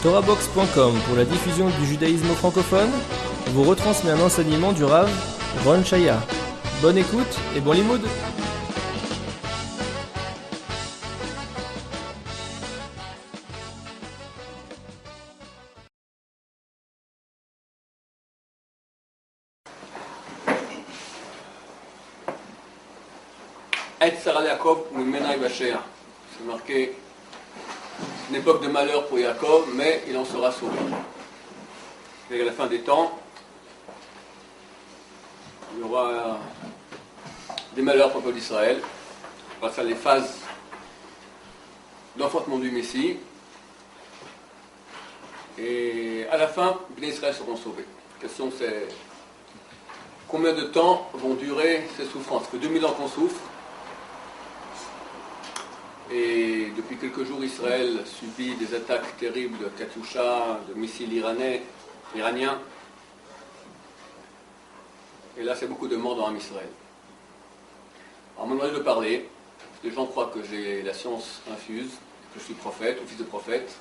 TorahBox.com pour la diffusion du judaïsme francophone vous retransmet un enseignement du Rav Ron Shaya. Bonne écoute et bon limoud. Et Sarah Yaakov ou Mena Ibasher. C'est marqué une époque de malheur pour Yaakov, mais il en sera sauvé. Et à la fin des temps, il y aura des malheurs pour le peuple d'Israël, grâce à les phases d'enfantement du Messie. Et à la fin, les Israël seront sauvés. La question c'est combien de temps vont durer ces souffrances? Que 2000 ans qu'on souffre. Et depuis quelques jours, Israël subit des attaques terribles de Katyusha, de missiles iraniens. Et là, c'est beaucoup de morts dans l'âme Israël. Alors, on m'a demandé de parler, parce que les gens croient que j'ai la science infuse, que je suis prophète ou fils de prophète.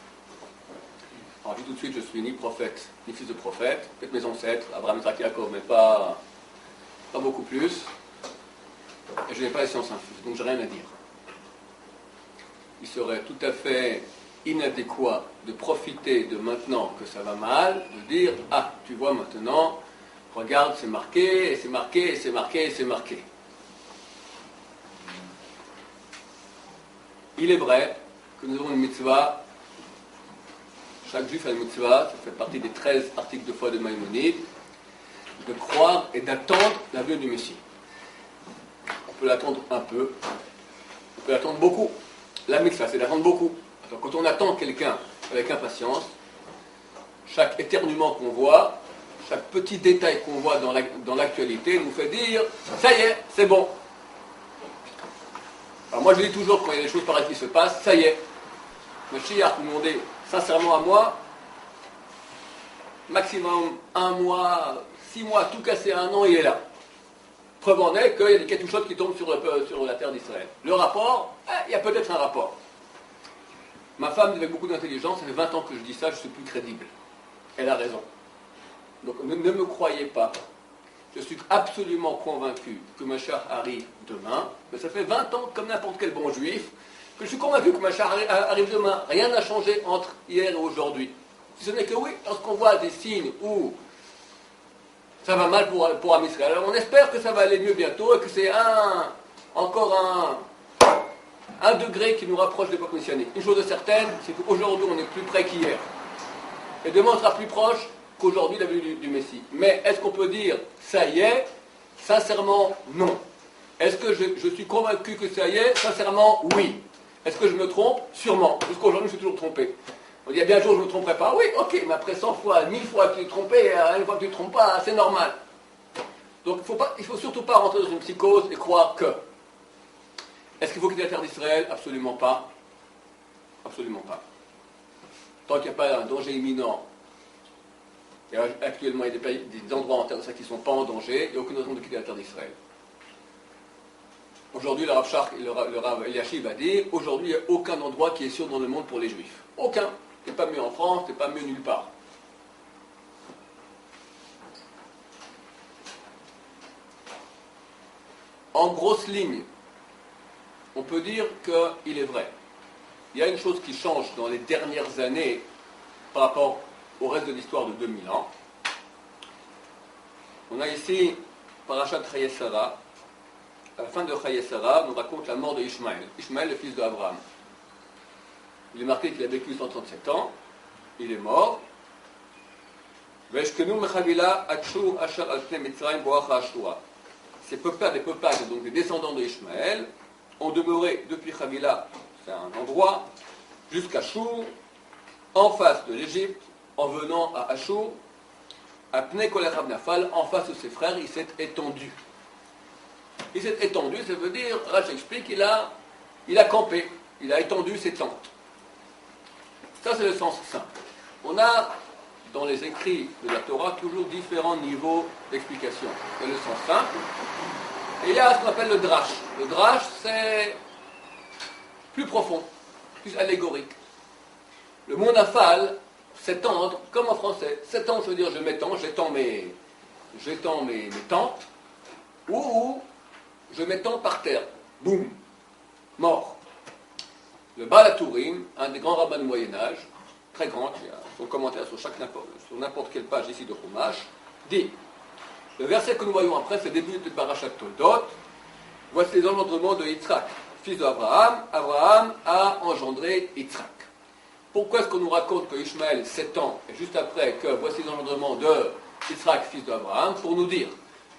Alors, je dis tout de suite, je suis ni prophète, ni fils de prophète. Peut-être mes ancêtres, Abraham, Isaac, Yaakov, mais pas beaucoup plus. Et je n'ai pas la science infuse, donc j'ai rien à dire. Il serait tout à fait inadéquat de profiter de maintenant que ça va mal, de dire « Ah, tu vois maintenant, regarde, c'est marqué, et c'est marqué, et c'est marqué, et c'est marqué. » Il est vrai que nous avons une mitzvah, chaque juif a une mitzvah, ça fait partie des 13 articles de foi de Maïmonide, de croire et d'attendre la venue du Messie. On peut l'attendre un peu, on peut l'attendre beaucoup. La mitzvah, c'est d'attendre beaucoup. Alors, quand on attend quelqu'un avec impatience, chaque éternuement qu'on voit, chaque petit détail qu'on voit dans l'actualité nous fait dire « ça y est, c'est bon ». Alors moi je dis toujours quand il y a des choses pareilles qui se passent, ça y est. Mashiach nous demandait sincèrement à moi, maximum 1 mois, 6 mois, tout casser 1 an, il est là. Preuve en est qu'il y a des ketouchotes qui tombent sur la terre d'Israël. Le rapport, il y a peut-être un rapport. Ma femme, avec beaucoup d'intelligence, ça fait 20 ans que je dis ça, je suis plus crédible. Elle a raison. Donc ne me croyez pas. Je suis absolument convaincu que Mashiach arrive demain, mais ça fait 20 ans, comme n'importe quel bon juif, que je suis convaincu que Mashiach arrive demain. Rien n'a changé entre hier et aujourd'hui. Si ce n'est que oui, lorsqu'on voit des signes où ça va mal pour Am Israël. Alors on espère que ça va aller mieux bientôt et que c'est encore un degré qui nous rapproche de l'époque messianique. Une chose est certaine, c'est qu'aujourd'hui on est plus près qu'hier. Et demain on sera plus proche qu'aujourd'hui de la venue du Messie. Mais est-ce qu'on peut dire ça y est? Sincèrement, non. Est-ce que je suis convaincu que ça y est? Sincèrement, oui. Est-ce que je me trompe? Sûrement. Jusqu'aujourd'hui je suis toujours trompé. On dit, bien un jour je ne me tromperai pas. Oui, ok, mais après 100 fois, 1000 fois que tu es trompé, une fois que tu ne te trompes pas, c'est normal. Donc il ne faut surtout pas rentrer dans une psychose et croire que. Est-ce qu'il faut quitter la terre d'Israël? Absolument pas. Absolument pas. Tant qu'il n'y a pas un danger imminent, et actuellement il y a des endroits en terre d'Israël qui ne sont pas en danger, il n'y a aucune raison de quitter la terre d'Israël. Aujourd'hui, le Rav Shark et le Rav Eliashiv va dire, aujourd'hui il n'y a aucun endroit qui est sûr dans le monde pour les Juifs. Aucun. C'est pas mieux en France, c'est pas mieux nulle part. En grosse ligne, on peut dire qu'il est vrai. Il y a une chose qui change dans les dernières années par rapport au reste de l'histoire de 2000 ans. On a ici Parashat Chayei Sarah. À la fin de Chayei Sarah, on nous raconte la mort de Ishmaël. Ishmaël, le fils d'Abraham. Il est marqué qu'il a vécu 137 ans. Il est mort. Ces peuplades, les peuplades, donc les descendants de Ishmaël, ont demeuré depuis Chavila, c'est un endroit, jusqu'à Chour, en face de l'Égypte, en venant à Achour, à Pnei Kol Echad Nafal, en face de ses frères, il s'est étendu. Il s'est étendu, ça veut dire, Rashi explique, il a campé, il a étendu ses tentes. Ça, c'est le sens simple. On a, dans les écrits de la Torah, toujours différents niveaux d'explication. Il y a le sens simple, et il y a ce qu'on appelle le drash. Le drash, c'est plus profond, plus allégorique. Le mot nafal, s'étendre, comme en français. S'étendre, ça veut dire j'étends mes tentes, ou je m'étends par terre. Boum, mort. Le Baal HaTurim, un des grands rabbins du Moyen-Âge, très grand, qui a son commentaire sur n'importe quelle page ici de Chumash, dit, le verset que nous voyons après, c'est le début de Parashat Toldot, voici les engendrements de Yitzhak, fils d'Abraham. Abraham a engendré Yitzhak. Pourquoi est-ce qu'on nous raconte que Ishmaël s'étend, et juste après que voici les engendrements de Yitzhak, fils d'Abraham, pour nous dire,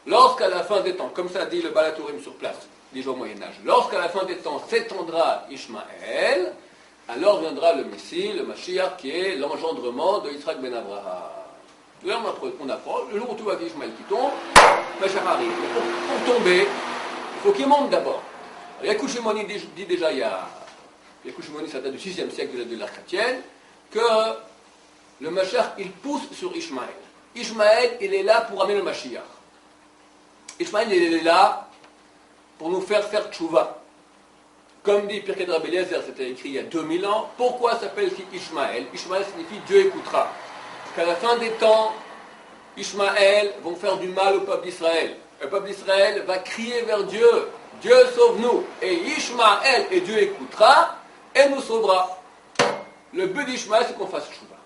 lorsqu'à la fin des temps, comme ça dit le Baal HaTurim sur place, dit au Moyen-Âge, lorsqu'à la fin des temps s'étendra Ishmaël, alors viendra le Messie, le Mashiach, qui est l'engendrement de Yitzhak ben Abraham. Là, on apprend, le jour où tu vois qu'Ishmaël qui tombe, Mashiach arrive. Mais pour tomber, il faut qu'il monte d'abord. Yaakov Shimoni dit déjà, Yaakov Shimoni, ça date du 6e siècle de l'ère chrétienne, que le Mashiach, il pousse sur Ishmaël. Ishmaël, il est là pour amener le Mashiach. Ishmaël, il est là pour nous faire tchouva. Comme dit Pirkei Rabbi Eliezer, c'était écrit il y a 2000 ans, pourquoi s'appelle-t-il Ishmaël? Ishmaël signifie Dieu écoutera. Qu'à la fin des temps, Ishmaël vont faire du mal au peuple d'Israël. Le peuple d'Israël va crier vers Dieu, Dieu sauve-nous. Et Ishmaël, et Dieu écoutera, et nous sauvera. Le but d'Ishmaël, c'est qu'on fasse tchouva.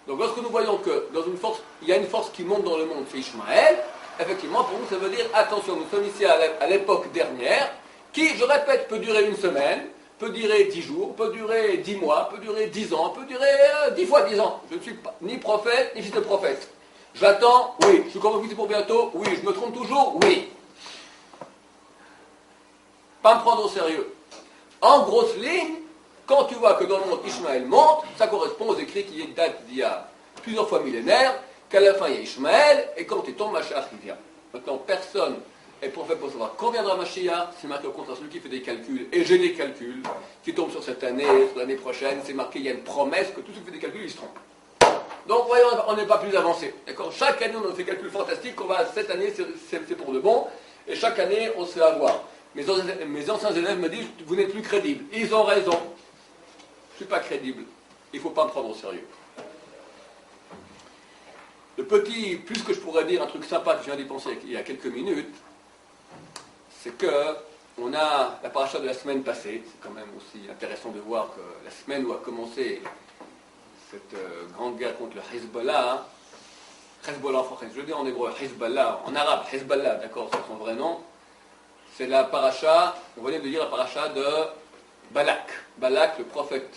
Donc lorsque nous voyons que dans une force, il y a une force qui monte dans le monde, c'est Ishmaël, effectivement, pour nous, ça veut dire, attention, nous sommes ici à l'époque dernière, qui, je répète, peut durer une semaine, peut durer 10 jours, peut durer 10 mois, peut durer 10 ans, peut durer 10 fois 10 ans. Je ne suis pas, ni prophète, ni fils de prophète. J'attends, oui. Je suis convaincu pour bientôt, oui. Je me trompe toujours, oui. Pas me prendre au sérieux. En grosse ligne, quand tu vois que dans le monde Ishmaël monte, ça correspond aux écrits qui datent d'il y a plusieurs fois millénaires, qu'à la fin il y a Ishmaël, et quand il tombe, Mashiach il vient. Maintenant, personne est prophète pour savoir quand viendra Mashiach, c'est marqué au contraire celui qui fait des calculs, et j'ai des calculs, qui tombent sur cette année, sur l'année prochaine, c'est marqué, il y a une promesse que tout ceux qui fait des calculs, ils se trompent. Donc voyons, on n'est pas plus avancé. D'accord. Chaque année, on a fait des calculs fantastiques, qu'on va, cette année, c'est pour de bon, et chaque année, on se fait avoir. Mes anciens élèves me disent, vous n'êtes plus crédible. Ils ont raison. Je ne suis pas crédible. Il ne faut pas me prendre au sérieux. Le petit plus que je pourrais dire, un truc sympa que je viens d'y penser il y a quelques minutes, c'est que on a la paracha de la semaine passée. C'est quand même aussi intéressant de voir que la semaine où a commencé cette grande guerre contre le Hezbollah, Hezbollah en français, je le dis en hébreu, Hezbollah, en arabe, Hezbollah, d'accord, c'est son vrai nom, c'est la paracha, on venait de lire la paracha de Balak. Balak, le prophète